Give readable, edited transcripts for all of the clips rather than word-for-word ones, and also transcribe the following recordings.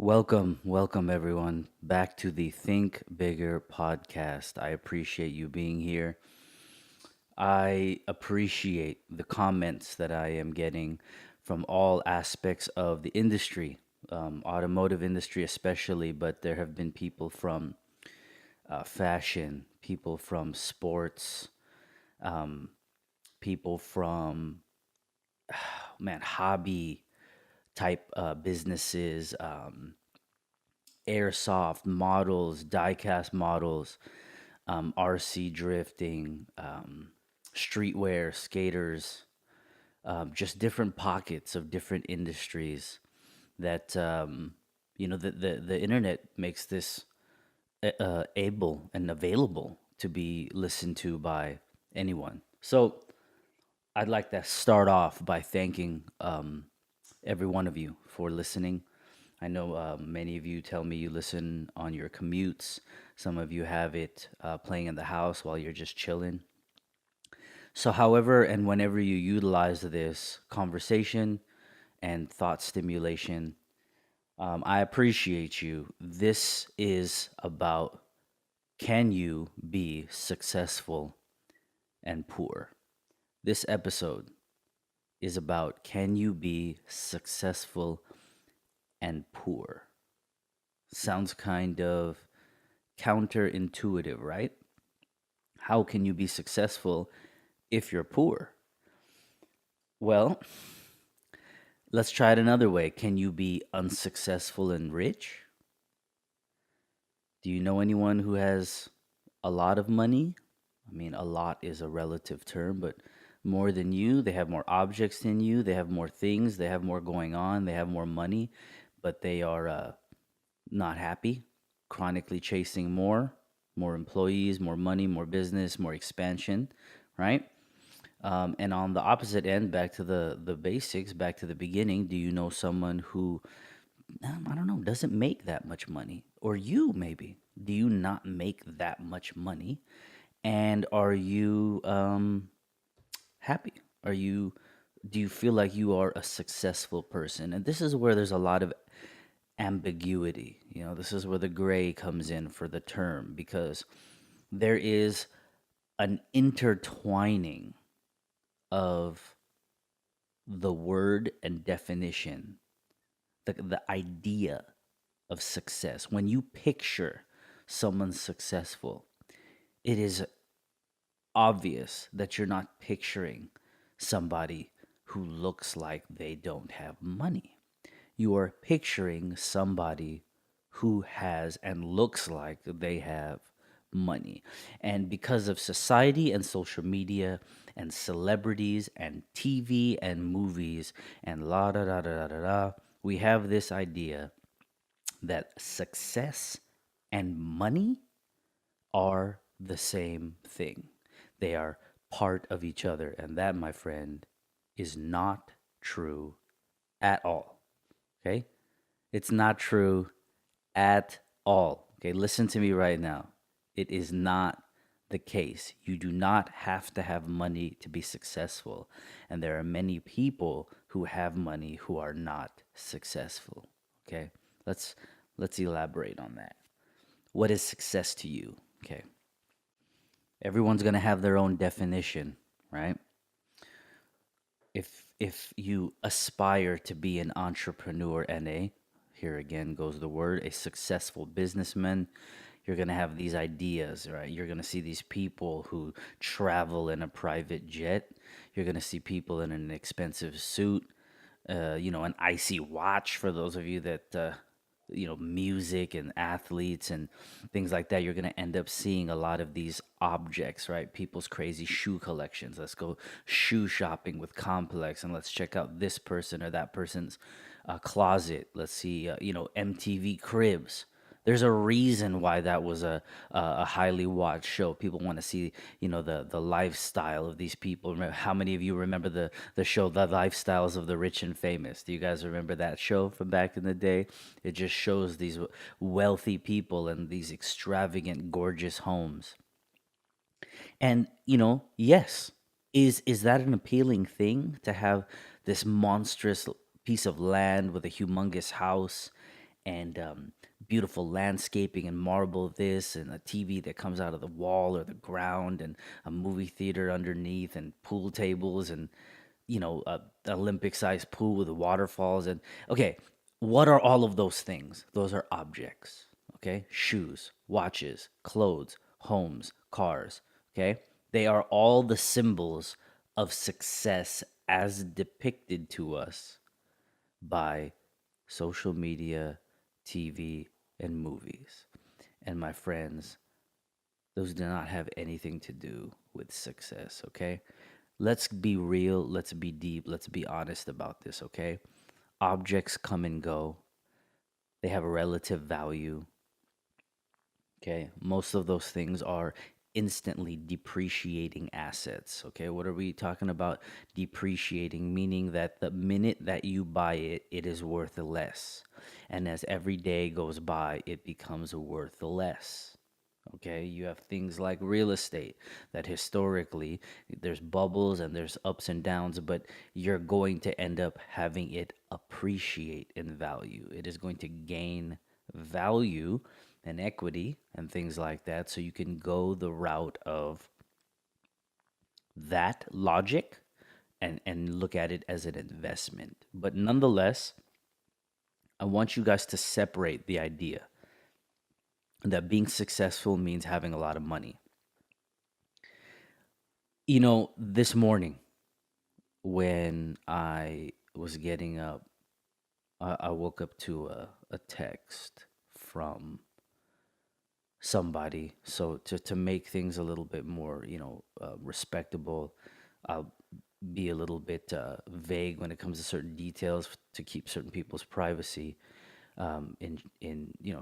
Welcome everyone back to the Think Bigger podcast. I appreciate you being here. I appreciate the comments that I am getting from all aspects of the industry, automotive industry especially, but there have been people from fashion, people from sports, um, people from hobby type businesses, airsoft models, diecast models, RC drifting, streetwear, skaters, just different pockets of different industries that the internet makes this able and available to be listened to by anyone. So I'd like to start off by thanking every one of you for listening. I know many of you tell me you listen on your commutes. Some of you have it playing in the house while you're just chilling. So, however, and whenever you utilize this conversation and thought stimulation, I appreciate you. This is about can you be successful and poor? This episode is about can you be successful and poor? Sounds kind of counterintuitive, right? How can you be successful if you're poor? Well, let's try it another way. Can you be unsuccessful and rich? Do you know anyone who has a lot of money? I mean, a lot is a relative term, but more than you, they have more objects than you, they have more things, they have more going on, they have more money, but they are not happy, chronically chasing more employees, more money, more business, more expansion, right? And on the opposite end, back to the basics, back to the beginning, do you know someone who I don't know, doesn't make that much money? Or you maybe. Do you not make that much money? And are you happy? Are you do you feel like you are a successful person? And this is where there's a lot of ambiguity. This is where the gray comes in for the term because there is an intertwining of the word and definition, the idea of success. When you picture someone successful, it is obvious that you're not picturing somebody who looks like they don't have money. You are picturing somebody who has and looks like they have money. And because of society and social media and celebrities and TV and movies and la da da da da da, da, we have this idea that success and money are the same thing. They are part of each other. And that, my friend, is not true at all. Okay? It's not true at all. Okay? Listen to me right now. It is not the case. You do not have to have money to be successful. And there are many people who have money who are not successful. Okay? Let's let's elaborate on that. What is success to you? Okay. Everyone's going to have their own definition, right? If you aspire to be an entrepreneur and here again goes the word, a successful businessman, you're going to have these ideas, right? You're going to see these people who travel in a private jet. You're going to see people in an expensive suit, an icy watch for those of you that music and athletes and things like that. You're going to end up seeing a lot of these objects, right? People's crazy shoe collections. Let's go shoe shopping with Complex and let's check out this person or that person's closet. Let's see, MTV Cribs. There's a reason why that was a highly watched show. People want to see, the lifestyle of these people. How many of you remember the show The Lifestyles of the Rich and Famous? Do you guys remember that show from back in the day? It just shows these wealthy people and these extravagant, gorgeous homes. And, yes, is that an appealing thing to have this monstrous piece of land with a humongous house and beautiful landscaping and marble this and a TV that comes out of the wall or the ground and a movie theater underneath and pool tables and a Olympic sized pool with waterfalls and okay, what are all of those things? Those are objects. Okay, shoes, watches, clothes, homes, cars. Okay, they are all the symbols of success as depicted to us by social media, TV, and movies. And my friends, those do not have anything to do with success, okay? Let's be real, let's be deep, let's be honest about this, okay? Objects come and go, they have a relative value, okay? Most of those things are instantly depreciating assets, okay? What are we talking about? Depreciating, meaning that the minute that you buy it, it is worth less. And as every day goes by, it becomes worth less. Okay, you have things like real estate that historically there's bubbles and there's ups and downs, but you're going to end up having it appreciate in value. It is going to gain value and equity and things like that. So you can go the route of that logic and look at it as an investment. But nonetheless, I want you guys to separate the idea that being successful means having a lot of money. This morning when I was getting up, I woke up to a text from somebody. So to make things a little bit more, respectable, I'll be a little bit vague when it comes to certain details to keep certain people's privacy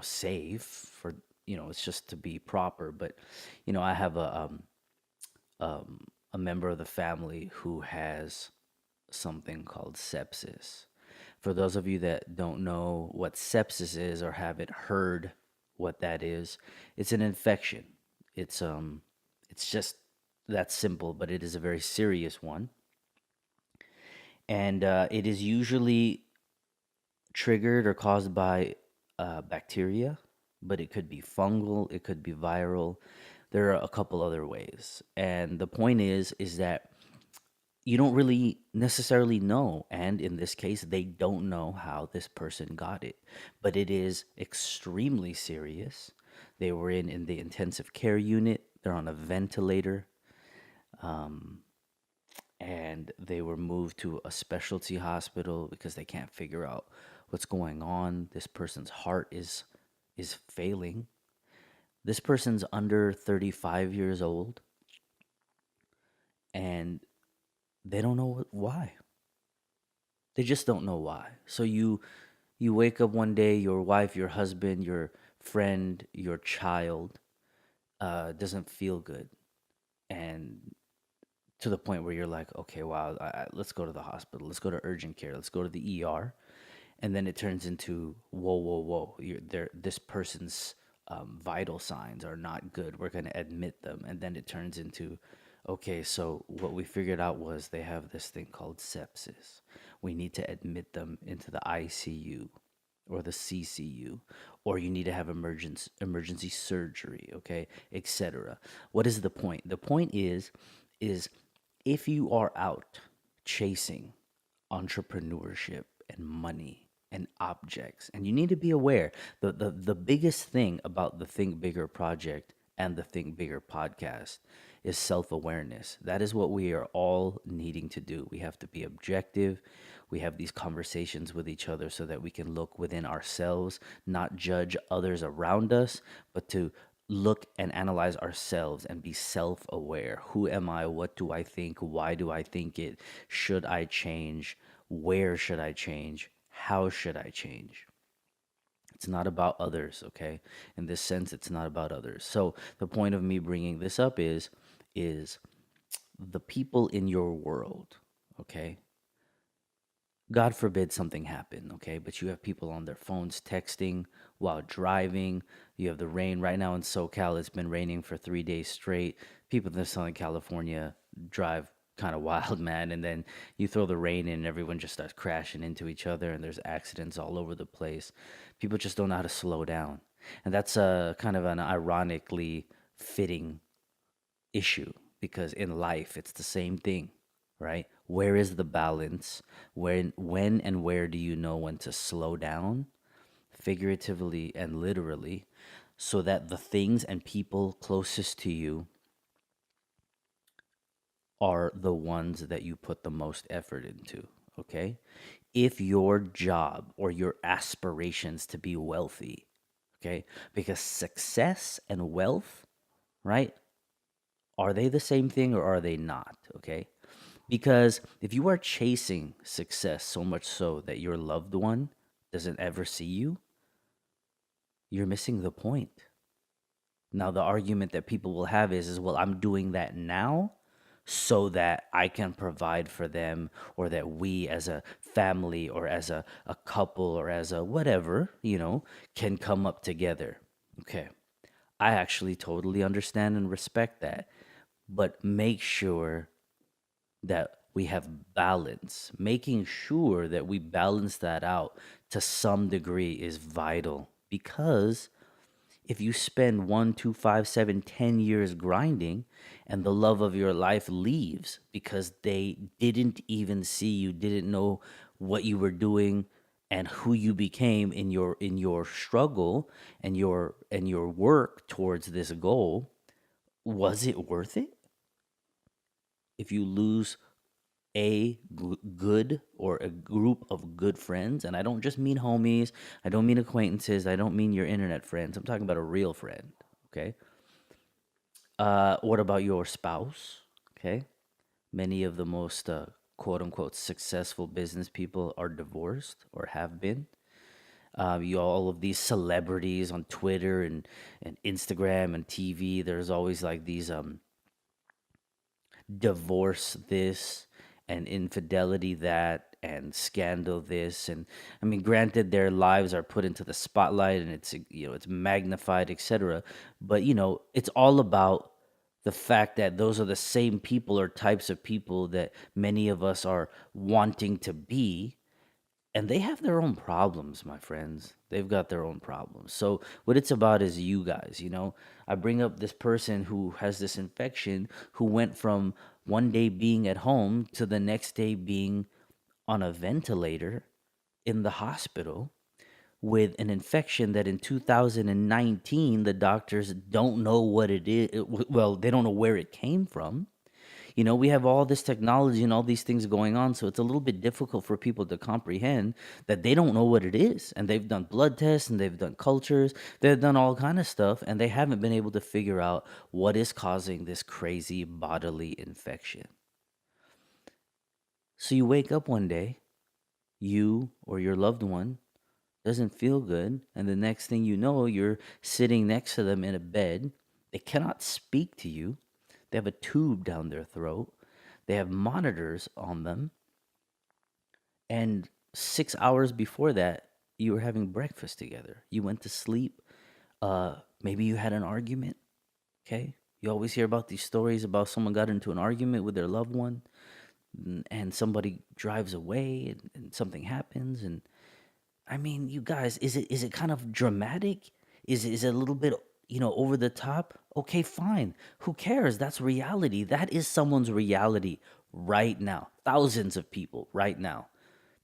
safe for, it's just to be proper. But, I have a member of the family who has something called sepsis. For those of you that don't know what sepsis is or haven't heard what that is, it's an infection. It's just that simple, but it is a very serious one, and it is usually triggered or caused by bacteria, but it could be fungal, it could be viral. There are a couple other ways, and the point is that you don't really necessarily know. And in this case, they don't know how this person got it, but it is extremely serious. They were in the intensive care unit, they're on a ventilator, and they were moved to a specialty hospital because they can't figure out what's going on. This person's heart is failing. This person's under 35 years old, and they don't know why. They just don't know why. So you wake up one day, your wife, your husband, your friend, your child doesn't feel good, and to the point where you're like, okay, wow, let's go to the hospital, let's go to urgent care, let's go to the ER, and then it turns into whoa, whoa, whoa, this person's vital signs are not good. We're going to admit them, and then it turns into, okay, so what we figured out was they have this thing called sepsis. We need to admit them into the ICU or the CCU, or you need to have emergency surgery, okay, etc. What is the point? The point is if you are out chasing entrepreneurship and money and objects, and you need to be aware, the biggest thing about the Think Bigger project and the Think Bigger podcast is self-awareness. That is what we are all needing to do. We have to be objective. We have these conversations with each other so that we can look within ourselves, not judge others around us, but to look and analyze ourselves and be self aware. Who am I? What do I think? Why do I think it? Should I change? Where should I change? How should I change? It's not about others, okay? In this sense, it's not about others. So the point of me bringing this up is the people in your world, okay? God forbid something happen, okay? But you have people on their phones texting while driving. You have the rain right now in SoCal. It's been raining for 3 days straight. People in Southern California drive kind of wild, man. And then you throw the rain in, and everyone just starts crashing into each other, and there's accidents all over the place. People just don't know how to slow down, and that's a kind of an ironically fitting issue because in life it's the same thing, right? Where is the balance? When and where do you know when to slow down, figuratively and literally, so that the things and people closest to you are the ones that you put the most effort into, okay? If your job or your aspirations to be wealthy, okay? Because success and wealth, right? Are they the same thing or are they not, okay? Because if you are chasing success so much so that your loved one doesn't ever see you, you're missing the point. Now, the argument that people will have is well, I'm doing that now so that I can provide for them, or that we as a family or as a couple or as a whatever, can come up together. Okay. I actually totally understand and respect that. But make sure that we have balance. Making sure that we balance that out to some degree is vital, because if you spend 1, 2, 5, 7, 10 years grinding and the love of your life leaves because they didn't even see you, didn't know what you were doing and who you became in your struggle and your work towards this goal, was it worth it? If you lose good or a group of good friends, and I don't just mean homies, I don't mean acquaintances, I don't mean your internet friends, I'm talking about a real friend, okay? What about your spouse? Okay. Many of the most quote unquote successful business people are divorced or have been. You all of these celebrities on Twitter and Instagram and TV, there's always like these divorce this and infidelity that and scandal this. And I mean, granted, their lives are put into the spotlight and it's magnified, etc. But it's all about the fact that those are the same people or types of people that many of us are wanting to be, and they have their own problems, my friends. They've got their own problems. So what it's about is you guys. I bring up this person who has this infection, who went from one day being at home to the next day being on a ventilator in the hospital with an infection that in 2019 the doctors don't know what it is. Well, they don't know where it came from. We have all this technology and all these things going on, so it's a little bit difficult for people to comprehend that they don't know what it is. And they've done blood tests and they've done cultures, they've done all kind of stuff, and they haven't been able to figure out what is causing this crazy bodily infection. So you wake up one day, you or your loved one doesn't feel good, and the next thing you know, you're sitting next to them in a bed. They cannot speak to you. They have a tube down their throat. They have monitors on them. And 6 hours before that, you were having breakfast together. You went to sleep. Maybe you had an argument. Okay. You always hear about these stories about someone got into an argument with their loved one, and somebody drives away, and something happens. And I mean, you guys, is it kind of dramatic? Is it a little bit, over the top? Okay, fine. Who cares? That's reality. That is someone's reality right now. Thousands of people right now.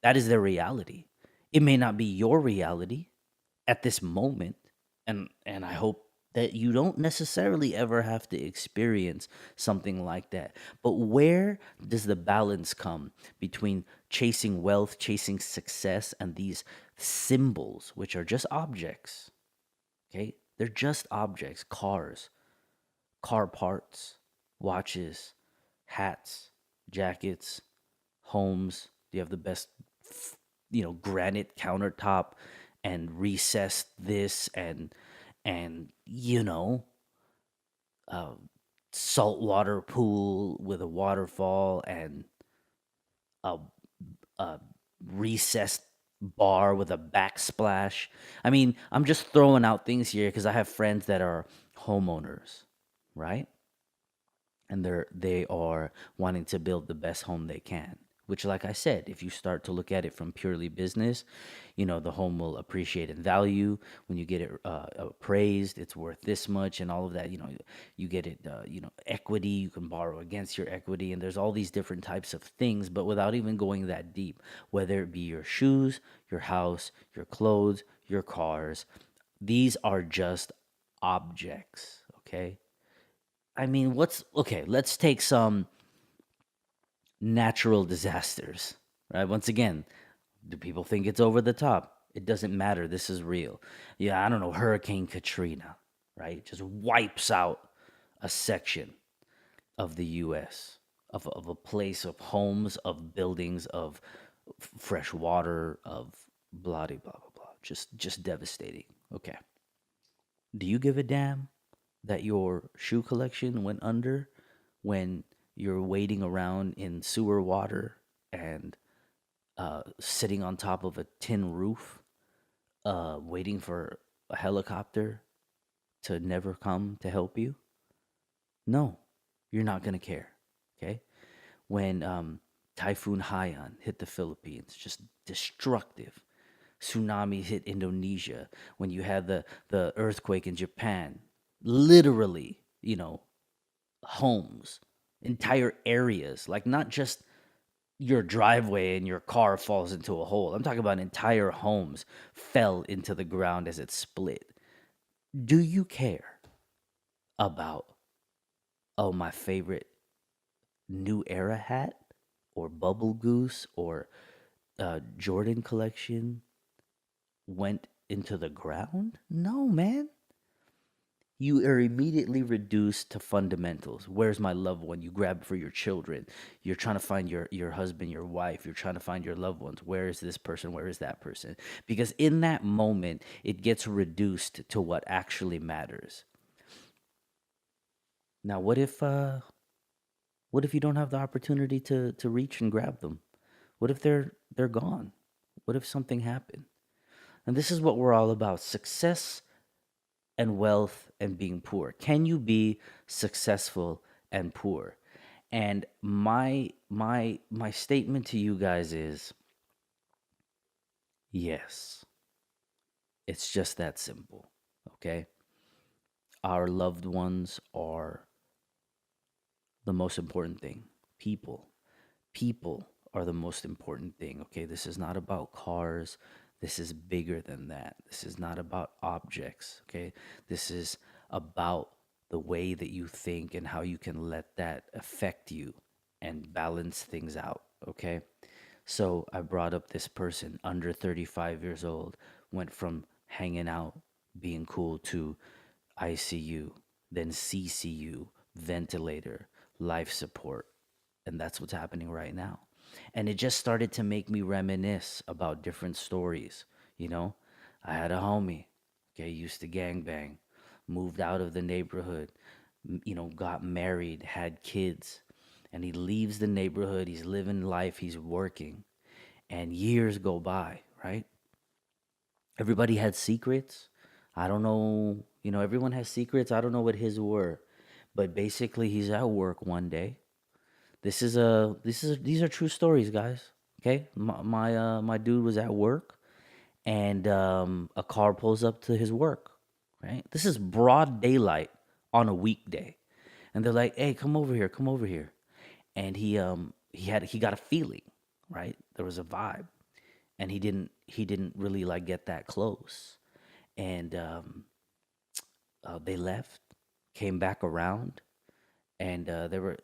That is their reality. It may not be your reality at this moment, and I hope that you don't necessarily ever have to experience something like that. But where does the balance come between chasing wealth, chasing success, and these symbols, which are just objects? Okay? They're just objects, cars, car parts, watches, hats, jackets, homes. Do you have the best, granite countertop and recessed this and a saltwater pool with a waterfall and a, a recessed bar with a backsplash. I mean, I'm just throwing out things here because I have friends that are homeowners, right? and they are wanting to build the best home they can, which, like I said, if you start to look at it from purely business, the home will appreciate in value when you get it appraised. It's worth this much and all of that. You get it, equity. You can borrow against your equity, and there's all these different types of things, but without even going that deep, whether it be your shoes, your house, your clothes, your cars, these are just objects. Okay. I mean, what's okay? Let's take some natural disasters, right? Once again, do people think it's over the top? It doesn't matter. This is real. Yeah, I don't know. Hurricane Katrina, right? Just wipes out a section of the U.S., of a place, of homes, of buildings, of fresh water, of blah, blah, blah, blah. Just devastating. Okay. Do you give a damn that your shoe collection went under when you're wading around in sewer water and sitting on top of a tin roof, waiting for a helicopter to never come to help you? No, you're not going to care. Okay. When Typhoon Haiyan hit the Philippines, just destructive. Tsunami hit Indonesia. When you had the earthquake in Japan, literally, homes, entire areas, like not just your driveway and your car falls into a hole. I'm talking about entire homes fell into the ground as it split. Do you care about, oh, my favorite New Era hat or Bubble Goose or Jordan collection went into the ground? No, man. You are immediately reduced to fundamentals. Where's my loved one? You grab for your children. You're trying to find your husband, your wife. You're trying to find your loved ones. Where is this person? Where is that person? Because in that moment, it gets reduced to what actually matters. Now, what if you don't have the opportunity to reach and grab them? What if they're gone? What if something happened? And this is what we're all about: success and wealth and being poor. Can you be successful and poor? And my statement to you guys is yes. It's just that simple. Okay? Our loved ones are the most important thing. People. People are the most important thing. Okay? This is not about cars. This is bigger than that. This is not about objects. Okay? This is about the way that you think and how you can let that affect you and balance things out. Okay? So I brought up this person under 35 years old, went from hanging out, being cool, to ICU, then CCU, ventilator, life support. And that's what's happening right now. And it just started to make me reminisce about different stories. You know, I had a homie, okay, used to gangbang, moved out of the neighborhood, got married, had kids, and he leaves the neighborhood. He's living life, he's working, and years go by, right? Everybody had secrets. I don't know, everyone has secrets. I don't know what his were, but basically, he's at work one day. These are true stories, guys. Okay, my dude was at work, and a car pulls up to his work. Right, this is broad daylight on a weekday, and they're like, "Hey, come over here, come over here." And he got a feeling, right? There was a vibe, and he didn't really like get that close, and they left, came back around, and they were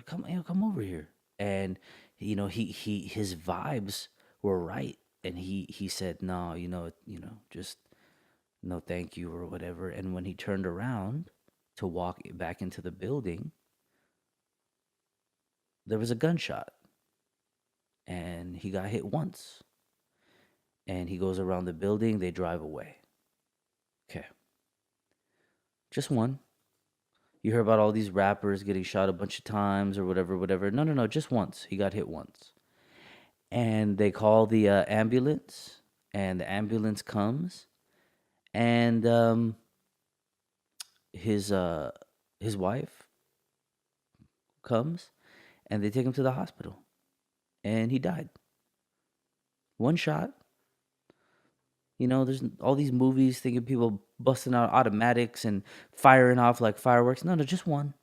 come over here, and his vibes were right, and he said no, just no thank you or whatever. And when he turned around to walk back into the building, there was a gunshot, and he got hit once, and he goes around the building. They drive away. Okay, just one. You hear about all these rappers getting shot a bunch of times or whatever, whatever. No, no, no, just once. He got hit once. And they call the ambulance, and the ambulance comes, and his his wife comes and they take him to the hospital and he died. One shot. There's all these movies thinking people busting out automatics and firing off like fireworks. No, no, just one.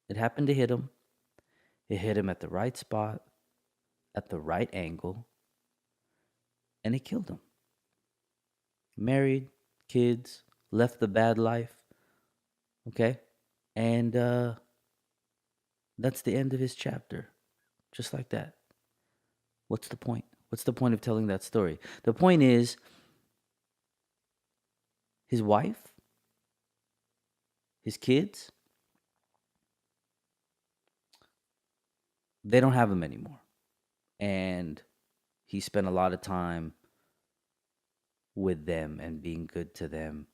It happened to hit him. It hit him at the right spot, at the right angle, and it killed him. Married, kids, left the bad life. Okay? And that's the end of his chapter. Just like that. What's the point? What's the point of telling that story? The point is his wife, his kids, they don't have him anymore. And he spent a lot of time with them and being good to them.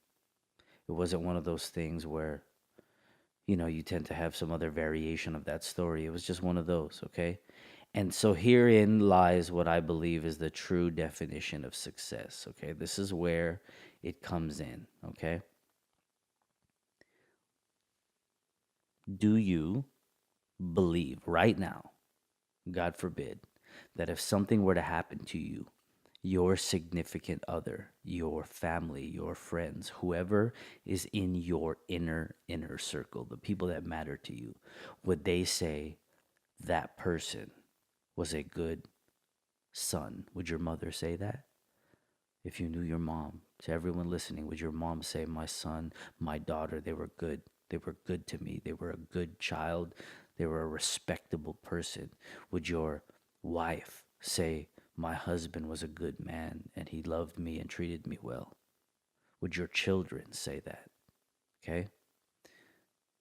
It wasn't one of those things where, you tend to have some other variation of that story. It was just one of those, okay? And so herein lies what I believe is the true definition of success, okay? This is where it comes in, okay? Do you believe right now, God forbid, that if something were to happen to you, your significant other, your family, your friends, whoever is in your inner circle, the people that matter to you, would they say that person was a good son? Would your mother say that? If you knew your mom, to everyone listening, would your mom say, my son, my daughter, they were good? They were good to me. They were a good child. They were a respectable person. Would your wife say, my husband was a good man and he loved me and treated me well? Would your children say that? Okay?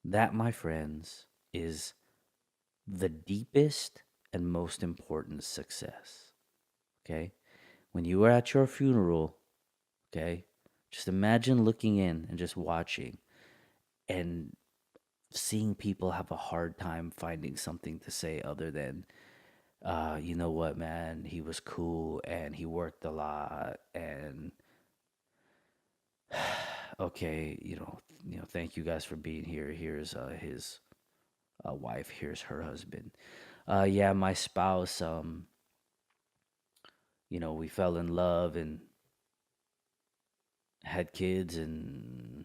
That, my friends, is the deepest and most important success. Okay? When you are at your funeral, okay, just imagine looking in and just watching and seeing people have a hard time finding something to say other than, you know what, man, he was cool and he worked a lot and okay, thank you guys for being here. Here's his wife. Here's her husband. Yeah, my spouse. We fell in love and had kids and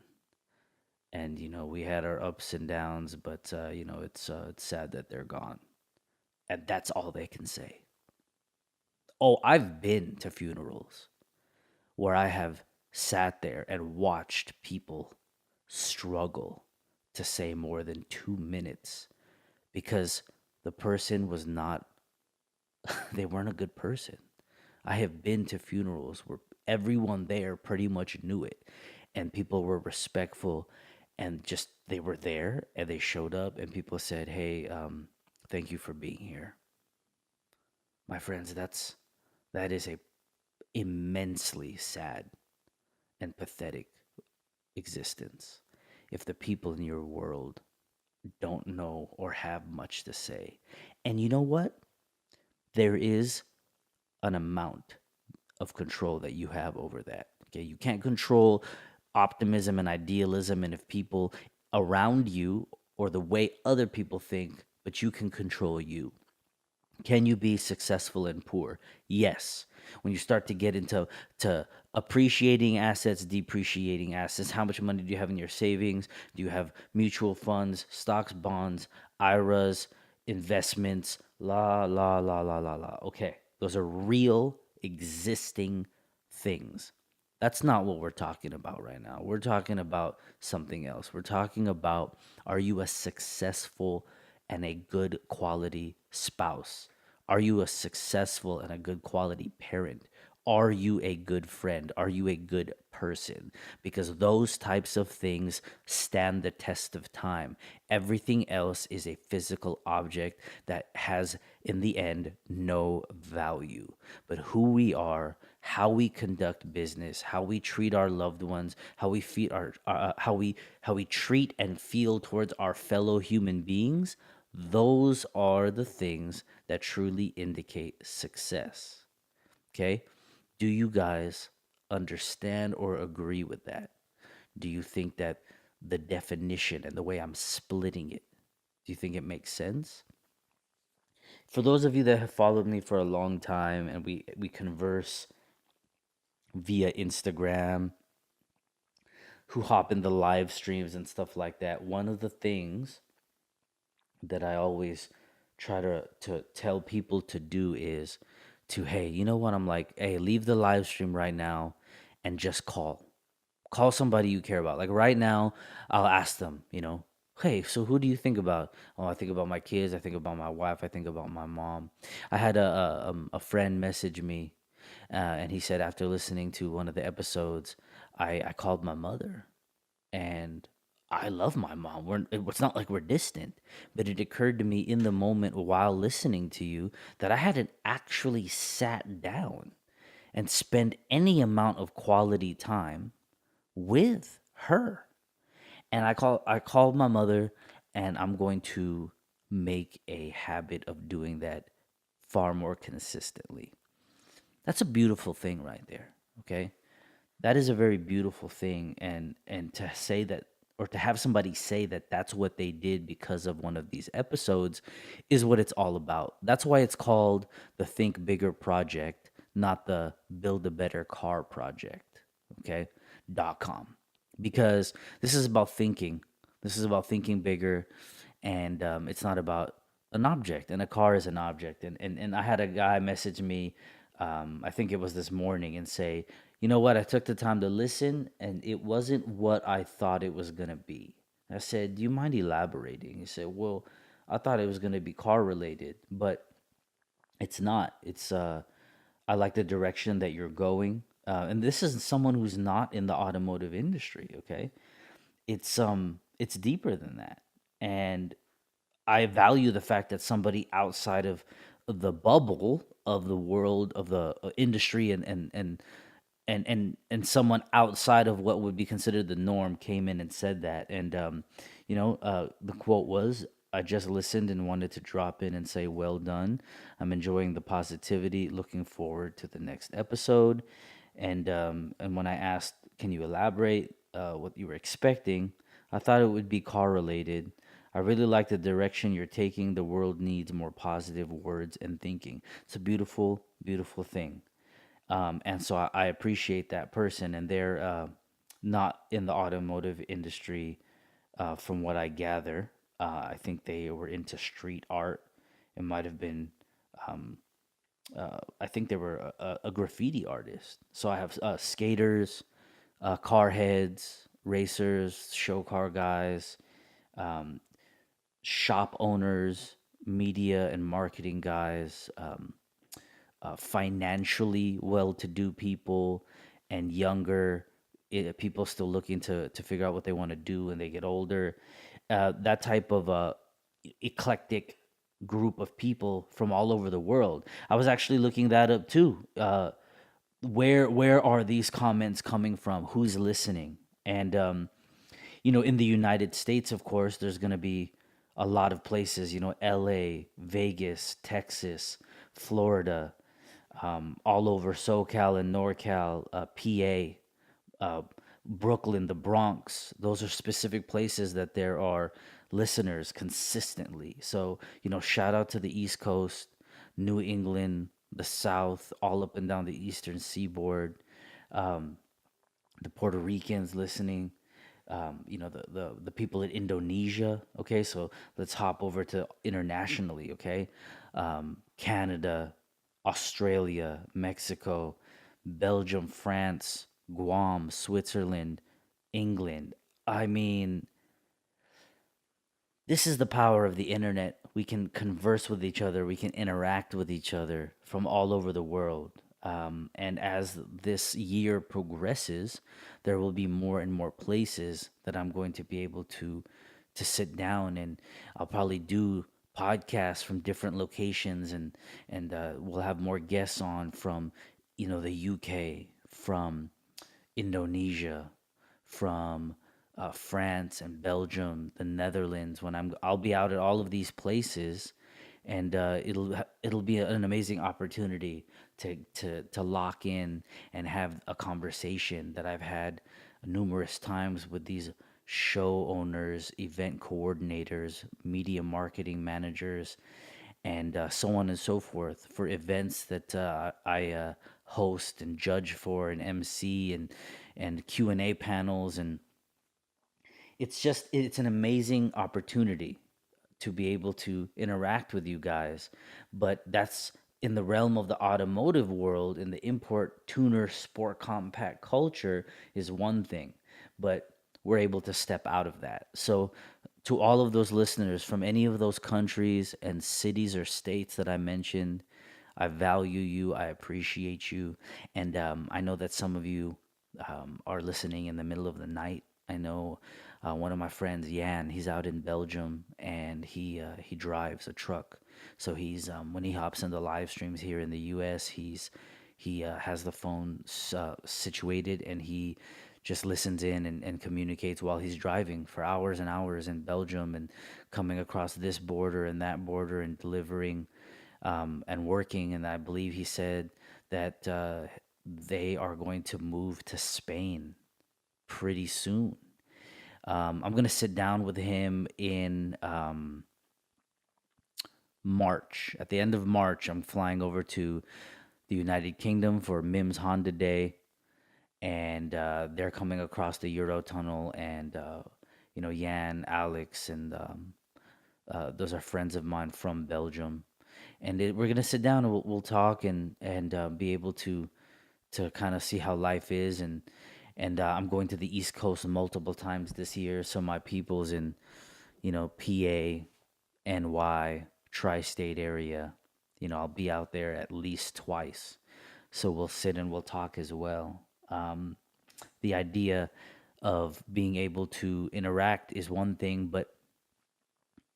we had our ups and downs, but it's sad that they're gone, and that's all they can say. Oh, I've been to funerals where I have sat there and watched people struggle to say more than 2 minutes because the person was not, they weren't a good person. I have been to funerals where everyone there pretty much knew it and people were respectful and just they were there and they showed up and people said, hey, thank you for being here. My friends, that is a immensely sad and pathetic existence if the people in your world don't know or have much to say. And you know what? There is an amount of control that you have over that. Okay, you can't control optimism and idealism and if people around you or the way other people think, but you can control you. Can you be successful and poor? Yes. When you start to get into appreciating assets, depreciating assets, how much money do you have in your savings? Do you have mutual funds, stocks, bonds, IRAs, investments? La la la la la la. Okay, those are real existing things. That's not what we're talking about right now. We're talking about something else. We're talking about, are you a successful and a good quality spouse? Are you a successful and a good quality parent? Are you a good friend? Are you a good person? Because those types of things stand the test of time. Everything else is a physical object that has, in the end, no value. But who we are, how we conduct business, how we treat our loved ones, how we feed how we treat and feel towards our fellow human beings, those are the things that truly indicate success. Okay? Do you guys understand or agree with that? Do you think that the definition and the way I'm splitting it Do you think it makes sense? For those of you that have followed me for a long time and we converse via Instagram, who hop in the live streams and stuff like that, one of the things that I always try to tell people to do is to, hey, you know what? I'm like, hey, leave the live stream right now and just call somebody you care about. Like right now, I'll ask them, hey, so who do you think about? Oh, I think about my kids. I think about my wife. I think about my mom. I had a friend message me, and he said after listening to one of the episodes, I called my mother, and I love my mom. It's not like we're distant, but it occurred to me in the moment while listening to you that I hadn't actually sat down and spent any amount of quality time with her. And I called my mother, and I'm going to make a habit of doing that far more consistently. That's a beautiful thing right there, okay? That is a very beautiful thing, and to say that, or to have somebody say that that's what they did because of one of these episodes is what it's all about. That's why it's called the Think Bigger Project, not the Build a Better Car Project, okay? .com. Because this is about thinking. This is about thinking bigger, and it's not about an object. And a car is an object. And I had a guy message me, I think it was this morning, and say, you know what? I took the time to listen, and it wasn't what I thought it was gonna be. I said, do you mind elaborating? He said, well, I thought it was gonna be car related, but it's not. I like the direction that you're going. And this is someone who's not in the automotive industry, okay? It's deeper than that. And I value the fact that somebody outside of the bubble of the world of the industry and someone outside of what would be considered the norm came in and said that. And the quote was, I just listened and wanted to drop in and say well done. I'm enjoying the positivity, looking forward to the next episode. And when I asked, can you elaborate what you were expecting, I thought it would be car related. I really like the direction you're taking. The world needs more positive words and thinking. It's a beautiful, beautiful thing. And so I appreciate that person, and they're not in the automotive industry, from what I gather. I think they were into street art. It might have been, I think they were a graffiti artist. So I have skaters, car heads, racers, show car guys, um, shop owners, media and marketing guys, financially well-to-do people, and younger people still looking to figure out what they want to do when they get older. That type of eclectic group of people from all over the world. I was actually looking that up too. Where are these comments coming from? Who's listening? And in the United States, of course, there's going to be a lot of places. L.A., Vegas, Texas, Florida, all over SoCal and NorCal, PA, uh, Brooklyn, the Bronx. Those are specific places that there are listeners consistently. So, shout out to the East Coast, New England, the South, all up and down the Eastern Seaboard, um, the Puerto Ricans listening. The people in Indonesia. Okay, so let's hop over to internationally. Okay, Canada, Australia, Mexico, Belgium, France, Guam, Switzerland, England. I mean, this is the power of the internet. We can converse with each other, we can interact with each other from all over the world. And as this year progresses, there will be more and more places that I'm going to be able to sit down, and I'll probably do podcasts from different locations, and we'll have more guests on from the UK, from Indonesia, from France and Belgium, the Netherlands. I'll be out at all of these places, and it'll be an amazing opportunity to lock in and have a conversation that I've had numerous times with these show owners, event coordinators, media marketing managers, and so on and so forth for events that I host and judge for and MC and Q&A panels, and it's an amazing opportunity to be able to interact with you guys. But that's in the realm of the automotive world. In the import tuner sport compact culture is one thing, but we're able to step out of that. So to all of those listeners from any of those countries and cities or states that I mentioned, I value you, I appreciate you, and I know that some of you are listening in the middle of the night. I know one of my friends, Yan, he's out in Belgium, and he drives a truck. So he's when he hops into live streams here in the U.S., he has the phone situated, and he just listens in and communicates while he's driving for hours and hours in Belgium, and coming across this border and that border and delivering and working. And I believe he said that they are going to move to Spain pretty soon. I'm going to sit down with him in March. At the end of March, I'm flying over to the United Kingdom for MIMS Honda Day, and they're coming across the Eurotunnel. And Yan, Alex, and those are friends of mine from Belgium. And we're gonna sit down and we'll talk and be able to kind of see how life is. And I'm going to the East Coast multiple times this year, so my people's in PA, NY, tri-state area. I'll be out there at least twice, so we'll sit and we'll talk as well. The idea of being able to interact is one thing, but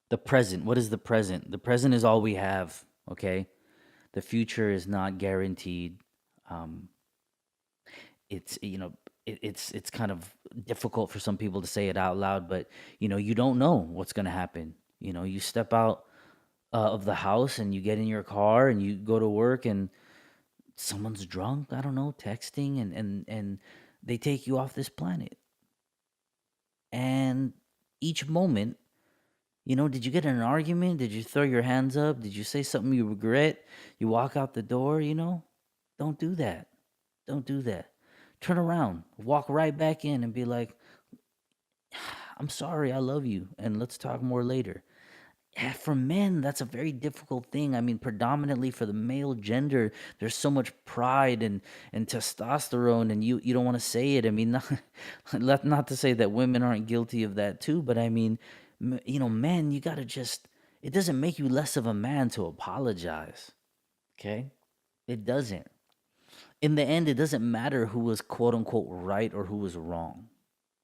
the present, what is the present? The present is all we have, okay? The future is not guaranteed. Um, it's it's kind of difficult for some people to say it out loud, but you don't know what's going to happen. You step out of the house and you get in your car and you go to work, and someone's drunk, I don't know, texting, and they take you off this planet. And each moment, did you get in an argument? Did you throw your hands up? Did you say something you regret? You walk out the door, don't do that. Don't do that. Turn around, walk right back in and be like, I'm sorry, I love you, and let's talk more later. Yeah, for men, that's a very difficult thing. I mean, predominantly for the male gender, there's so much pride and testosterone, and you don't want to say it. I mean, not to say that women aren't guilty of that too, but I mean, men, you gotta just. It doesn't make you less of a man to apologize. Okay, it doesn't. In the end, it doesn't matter who was quote unquote right or who was wrong.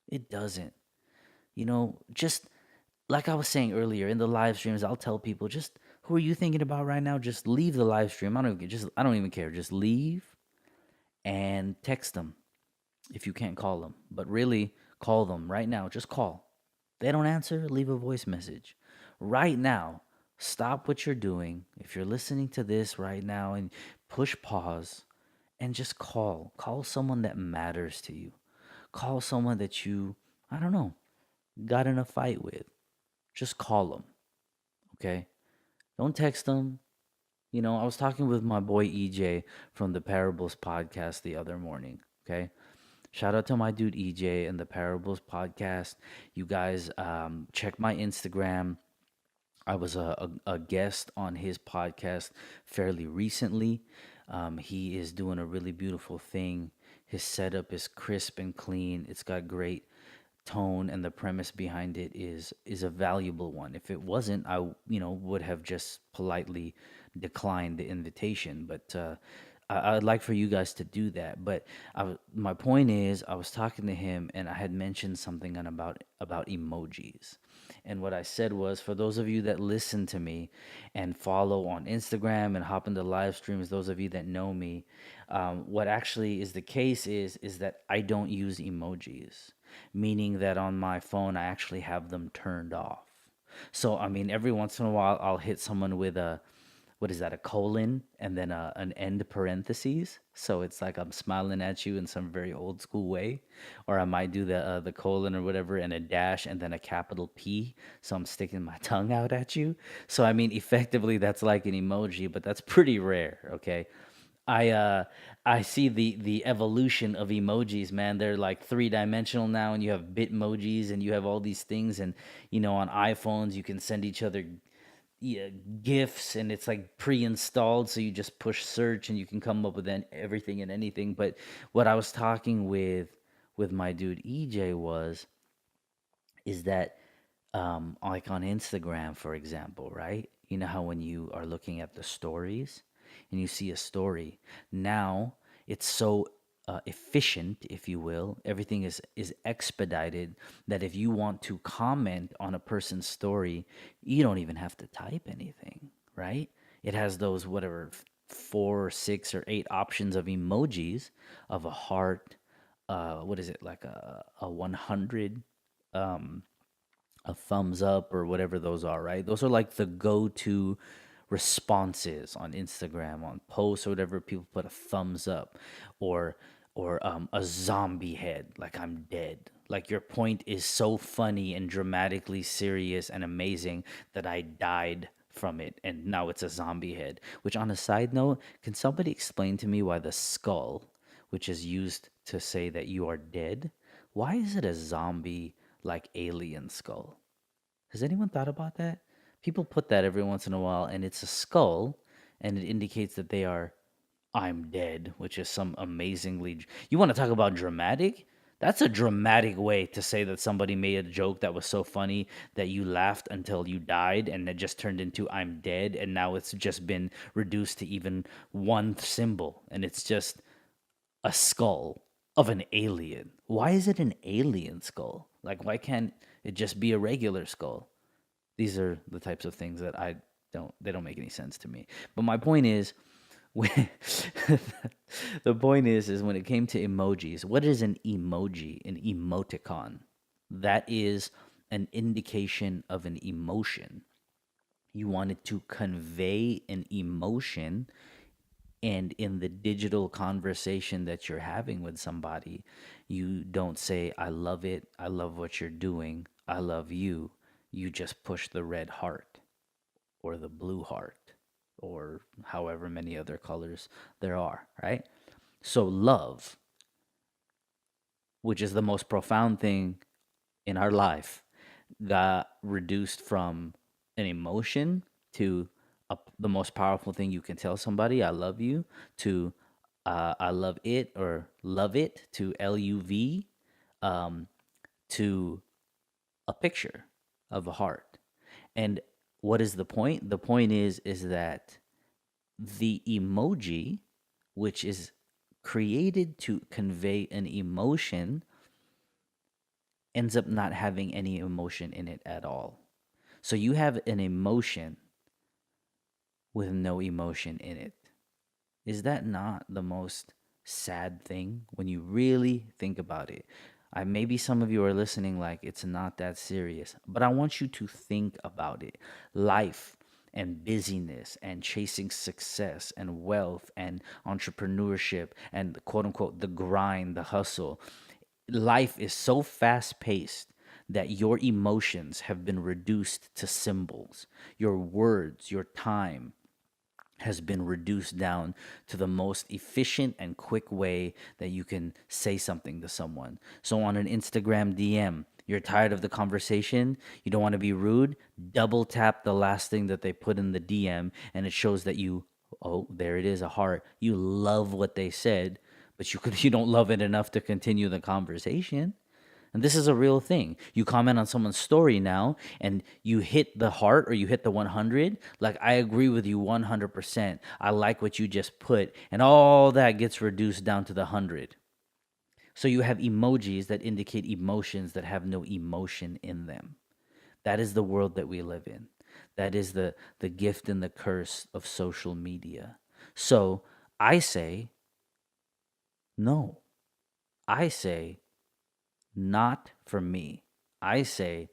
It doesn't. Just like I was saying earlier in the live streams, I'll tell people, just who are you thinking about right now? Just leave the live stream. I don't even care. Just leave and text them if you can't call them. But really, call them right now. Just call. They don't answer, leave a voice message. Right now, stop what you're doing. If you're listening to this right now, and push pause and just call. Call someone that matters to you. Call someone that you, I don't know, got in a fight with. Just call them, okay? Don't text them. I was talking with my boy EJ from the Parables podcast the other morning, okay? Shout out to my dude EJ and the Parables podcast. You guys check my Instagram. I was a guest on his podcast fairly recently. He is doing a really beautiful thing. His setup is crisp and clean. It's got great tone, and the premise behind it is a valuable one. If it wasn't, I would have just politely declined the invitation. But I'd like for you guys to do that. But my point is, I was talking to him, and I had mentioned something about emojis. And what I said was, for those of you that listen to me and follow on Instagram and hop into live streams, those of you that know me, what actually is the case is that I don't use emojis, meaning that on my phone I actually have them turned off. So I mean, every once in a while I'll hit someone with what is that, a colon and then an end parentheses. So it's like I'm smiling at you in some very old school way, or I might do the colon or whatever and a dash and then a capital P. So I'm sticking my tongue out at you. So I mean, effectively, that's like an emoji, but that's pretty rare. Okay. I uh I see the evolution of emojis, man. They're like three-dimensional now, and you have bitmojis and you have all these things, and on iPhones you can send each other, yeah, gifs, and it's like pre-installed, so you just push search and you can come up with everything and anything. But what I was talking with my dude EJ was is that like on Instagram, for example, right? You know how when you are looking at the stories and you see a story, now it's so efficient, if you will. Everything is expedited that if you want to comment on a person's story, you don't even have to type anything, right? It has those whatever four or six or eight options of emojis of a heart. What is it, like a 100? Um, a thumbs up or whatever those are, right? Those are like the go-to responses on Instagram, on posts or whatever. People put a thumbs up, or a zombie head, like I'm dead. Like your point is so funny and dramatically serious and amazing that I died from it, and now it's a zombie head. Which, on a side note, can somebody explain to me why the skull, which is used to say that you are dead, why is it a zombie like alien skull? Has anyone thought about that? People put that every once in a while, and it's a skull, and it indicates that they are, I'm dead, which is some amazingly. You want to talk about dramatic? That's a dramatic way to say that somebody made a joke that was so funny that you laughed until you died, and it just turned into I'm dead, and now it's just been reduced to even one symbol, and it's just a skull of an alien. Why is it an alien skull? Like, why can't it just be a regular skull? These are the types of things that they don't make any sense to me. But my point is, when the point is when it came to emojis, what is an emoji, an emoticon? That is an indication of an emotion. You wanted to convey an emotion, and in the digital conversation that you're having with somebody, you don't say, I love it, I love what you're doing, I love you. You just push the red heart or the blue heart or however many other colors there are, right? So, love, which is the most profound thing in our life, got reduced from an emotion to the most powerful thing you can tell somebody, I love you, to I love it or love it, to LUV, um, to a picture of a heart. And what is the point? The point is that the emoji, which is created to convey an emotion, ends up not having any emotion in it at all. So you have an emotion with no emotion in it. Is that not the most sad thing when you really think about it? Maybe some of you are listening like it's not that serious, but I want you to think about it. Life and busyness and chasing success and wealth and entrepreneurship and quote unquote the grind, the hustle. Life is so fast paced that your emotions have been reduced to symbols. Your words, your time, has been reduced down to the most efficient and quick way that you can say something to someone. So on an Instagram DM, you're tired of the conversation, you don't want to be rude, double tap the last thing that they put in the DM, and it shows that you, oh, there it is, a heart. You love what they said, but you don't love it enough to continue the conversation. And this is a real thing. You comment on someone's story now and you hit the heart or you hit the 100. Like, I agree with you 100%. I like what you just put. And all that gets reduced down to the 100. So you have emojis that indicate emotions that have no emotion in them. That is the world that we live in. That is the gift and the curse of social media. So I say, no. I say, not for me. I say,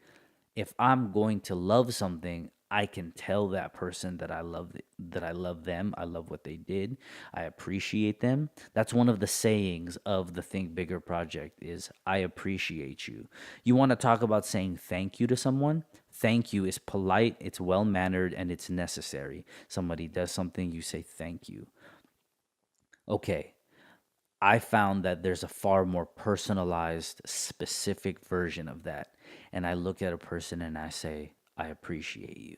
if I'm going to love something, I can tell that person that that I love them. I love what they did. I appreciate them. That's one of the sayings of the Think Bigger project is I appreciate you. You want to talk about saying thank you to someone? Thank you is polite, it's well mannered, and it's necessary. Somebody does something, you say thank you. Okay, I found that there's a far more personalized, specific version of that. And I look at a person and I say, I appreciate you.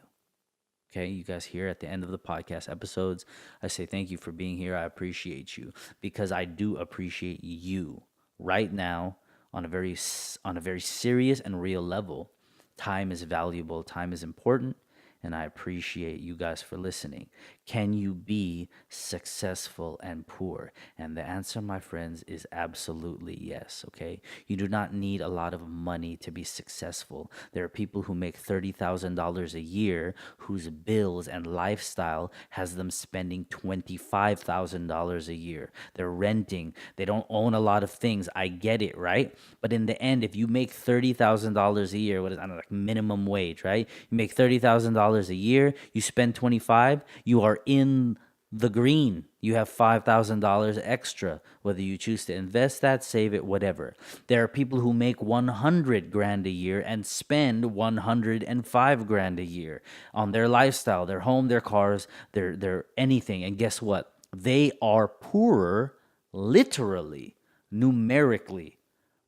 Okay, you guys here at the end of the podcast episodes, I say thank you for being here. I appreciate you because I do appreciate you right now on a very serious and real level. Time is valuable, time is important, and I appreciate you guys for listening. Can you be successful and poor? And the answer, my friends, is absolutely yes, okay? You do not need a lot of money to be successful. There are people who make $30,000 a year whose bills and lifestyle has them spending $25,000 a year. They're renting, they don't own a lot of things. I get it, right? But in the end, if you make $30,000 a year, what is, I don't know, like minimum wage, right? You make $30,000 a year, you spend 25, you are in the green. You have $5,000 extra, whether you choose to invest that, save it, whatever. There are people who make 100 grand a year and spend 105 grand a year on their lifestyle, their home, their cars, their anything. And guess what? They are poorer literally, numerically,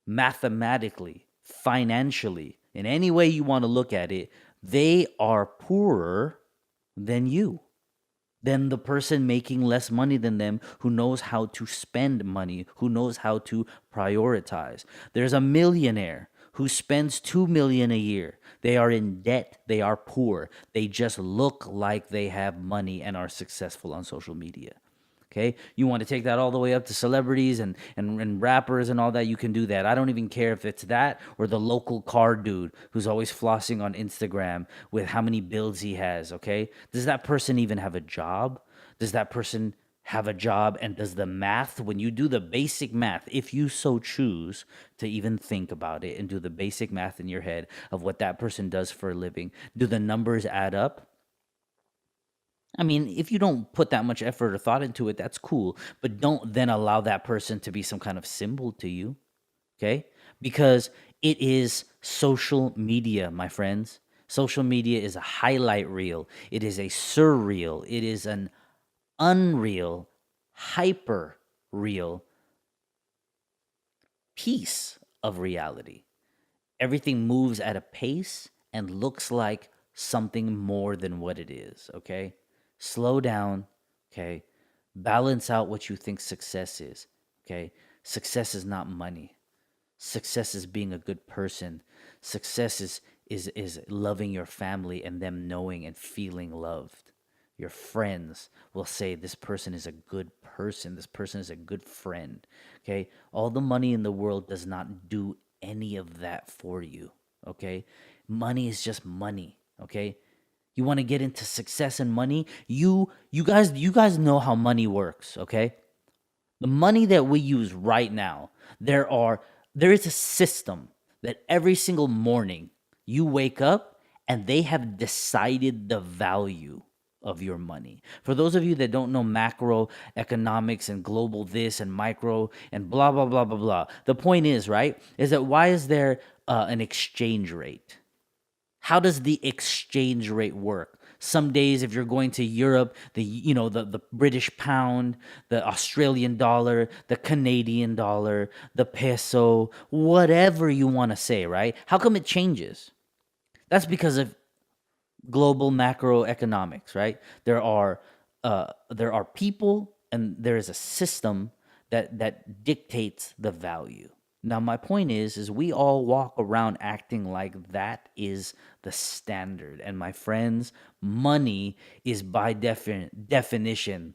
mathematically, financially, in any way you want to look at it. They are poorer than you, than the person making less money than them who knows how to spend money, who knows how to prioritize. There's a millionaire who spends 2 million a year. They are in debt, they are poor. They just look like they have money and are successful on social media. Okay, you want to take that all the way up to celebrities and rappers and all that, you can do that. I don't even care if it's that or the local car dude who's always flossing on Instagram with how many bills he has. Okay, does that person even have a job? Does that person have a job? And does the math, when you do the basic math, if you so choose to even think about it and do the basic math in your head of what that person does for a living, do the numbers add up? I mean, if you don't put that much effort or thought into it, that's cool. But don't then allow that person to be some kind of symbol to you, okay? Because it is social media, my friends. Social media is a highlight reel, it is a surreal, it is an unreal, hyper real piece of reality. Everything moves at a pace and looks like something more than what it is, okay? Slow down, okay? Balance out what you think success is, okay? Success is not money. Success is being a good person. Success is loving your family and them knowing and feeling loved. Your friends will say this person is a good person. This person is a good friend. Okay? All the money in the world does not do any of that for you. Okay? Money is just money. Okay? You want to get into success and money? You guys know how money works, okay? The money that we use right now, there is a system that every single morning you wake up and they have decided the value of your money. For those of you that don't know macroeconomics and global this and micro and blah blah blah blah blah, the point is, right, is that why is there an exchange rate? How does the exchange rate work? Some days, if you're going to Europe, the British pound, the Australian dollar, the Canadian dollar, the peso, whatever you want to say, right? How come it changes? That's because of global macroeconomics, right? There are people and there is a system that dictates the value. Now, my point is we all walk around acting like that is the standard. And my friends, money is by definition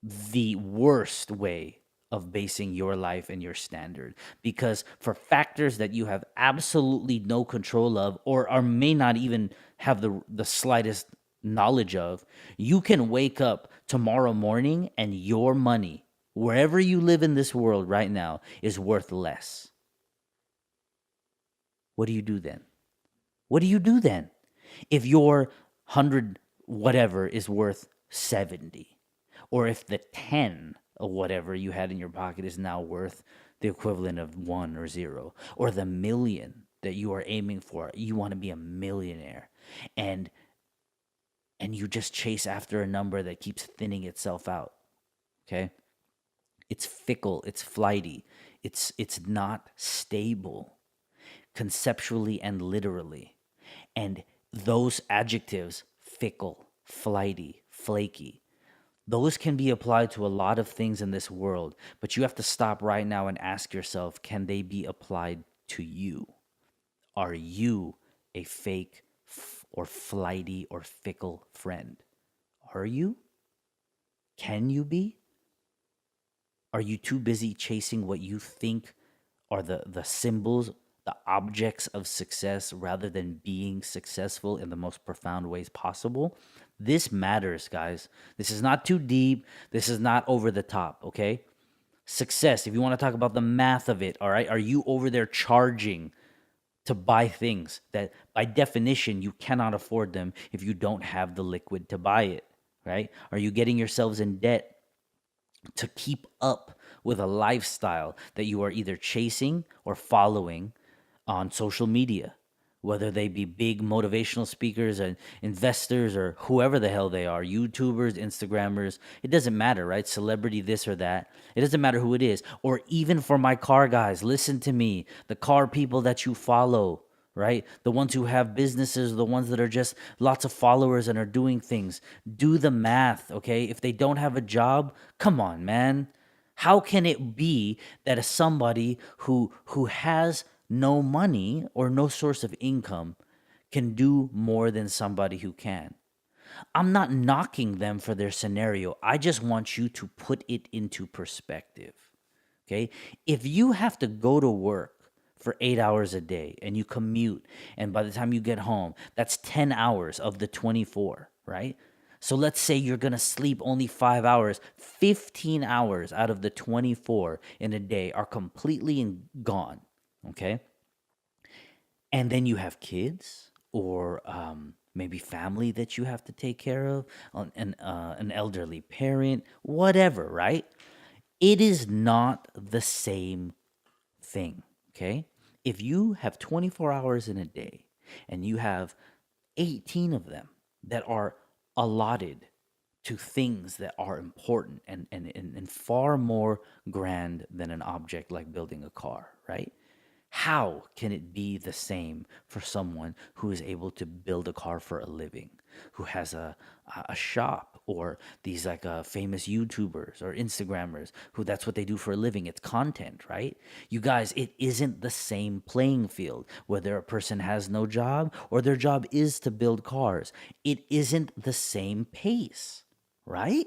the worst way of basing your life and your standard, because for factors that you have absolutely no control of or may not even have the slightest knowledge of, you can wake up tomorrow morning and your money, wherever you live in this world right now, is worth less. What do you do then? What do you do then? If your 100 whatever is worth 70, or if the 10 or whatever you had in your pocket is now worth the equivalent of 1 or 0, or the million that you are aiming for, you want to be a millionaire, and you just chase after a number that keeps thinning itself out. Okay, it's fickle, it's flighty, it's not stable conceptually and literally. And those adjectives, fickle, flighty, flaky, those can be applied to a lot of things in this world, but you have to stop right now and ask yourself, can they be applied to you? Are you a fake or flighty or fickle friend? Are you? Can you be? Are you too busy chasing what you think are the symbols, the objects of success, rather than being successful in the most profound ways possible? This matters, guys. This is not too deep. This is not over the top, okay? Success, if you want to talk about the math of it, all right? Are you over there charging to buy things that by definition you cannot afford them if you don't have the liquid to buy it, right? Are you getting yourselves in debt to keep up with a lifestyle that you are either chasing or following on social media, whether they be big motivational speakers and investors or whoever the hell they are, YouTubers, Instagrammers? It doesn't matter, right? Celebrity, this or that. It doesn't matter who it is. Or even for my car guys, listen to me. The car people that you follow, right? The ones who have businesses, the ones that are just lots of followers and are doing things. Do the math, okay? If they don't have a job, come on, man. How can it be that somebody who has no money or no source of income can do more than somebody who can? I'm not knocking them for their scenario. I just want you to put it into perspective. Okay? If you have to go to work for 8 hours a day and you commute, and by the time you get home, that's 10 hours of the 24, right? So let's say you're going to sleep only 5 hours. 15 hours out of the 24 in a day are completely gone, okay? And then you have kids, or maybe family that you have to take care of, an elderly parent, whatever, right? It is not the same thing, okay? If you have 24 hours in a day and you have 18 of them that are allotted to things that are important and far more grand than an object like building a car, right? How can it be the same for someone who is able to build a car for a living, who has a shop, or these like famous YouTubers or Instagrammers who that's what they do for a living? It's content, right? You guys, it isn't the same playing field whether a person has no job or their job is to build cars. It isn't the same pace, right?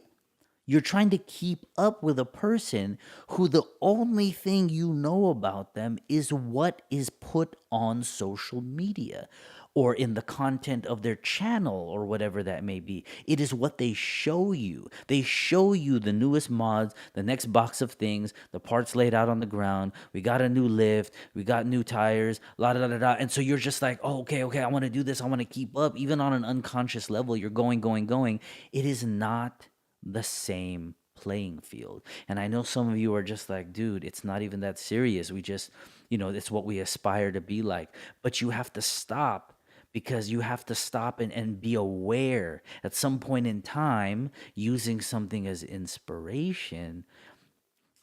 You're trying to keep up with a person who the only thing you know about them is what is put on social media or in the content of their channel or whatever that may be. It is what they show you. They show you the newest mods, the next box of things, the parts laid out on the ground. We got a new lift, we got new tires, la da da da da. And so you're just like, oh, okay, I want to do this. I want to keep up. Even on an unconscious level, you're going. It is not the same playing field. And I know some of you are just like, dude, it's not even that serious. We just, it's what we aspire to be like. But you have to stop, because you have to stop and be aware at some point in time, using something as inspiration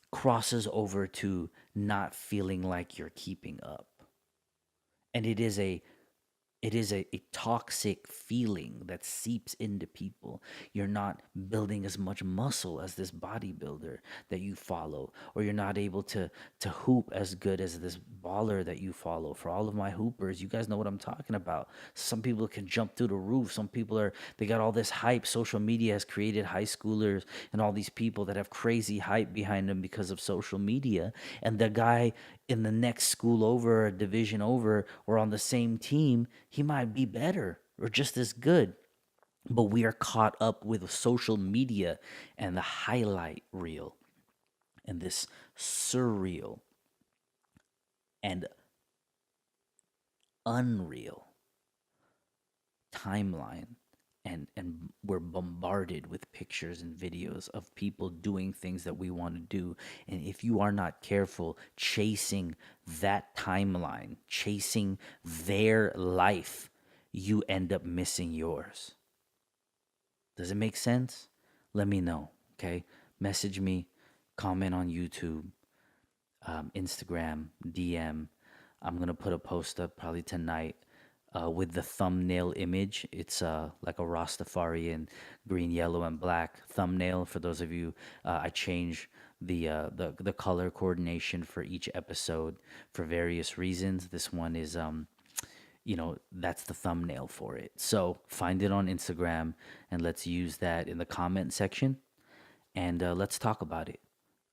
crosses over to not feeling like you're keeping up. And it is a toxic feeling that seeps into people. You're not building as much muscle as this bodybuilder that you follow, or you're not able to hoop as good as this baller that you follow. For all of my hoopers, you guys know what I'm talking about. Some people can jump through the roof. Some people they got all this hype. Social media has created high schoolers and all these people that have crazy hype behind them because of social media. And the guy in the next school over, a division over, or on the same team, he might be better or just as good. But we are caught up with social media and the highlight reel and this surreal and unreal timeline and we're bombarded with pictures and videos of people doing things that we want to do, and if you are not careful chasing that timeline, chasing their life, you end up missing yours. Does it make sense? Let me know. Okay, message me, comment on YouTube, Instagram, DM. I'm gonna put a post up probably tonight with the thumbnail image. It's like a Rastafarian green, yellow, and black thumbnail. For those of you, I change the color coordination for each episode for various reasons. This one is that's the thumbnail for it. So find it on Instagram and let's use that in the comment section and let's talk about it.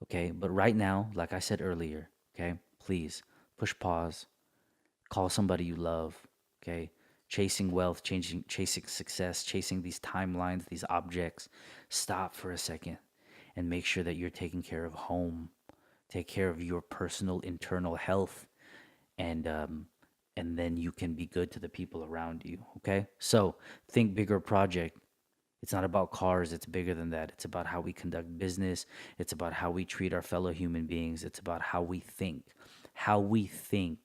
Okay. But right now, like I said earlier, okay, please push pause, call somebody you love, okay? Chasing wealth, chasing success, chasing these timelines, these objects. Stop for a second and make sure that you're taking care of home. Take care of your personal internal health, and then you can be good to the people around you, okay? So, think bigger project. It's not about cars, it's bigger than that. It's about how we conduct business, it's about how we treat our fellow human beings, it's about how we think. How we think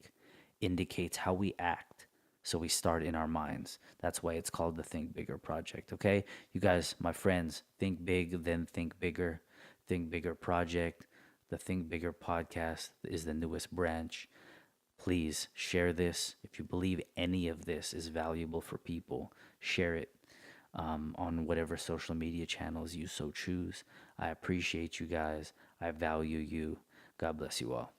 indicates how we act. So we start in our minds. That's why it's called the Think Bigger Project, okay? You guys, my friends, think big, then think bigger. Think Bigger Project. The Think Bigger podcast is the newest branch. Please share this. If you believe any of this is valuable for people, share it on whatever social media channels you so choose. I appreciate you guys. I value you. God bless you all.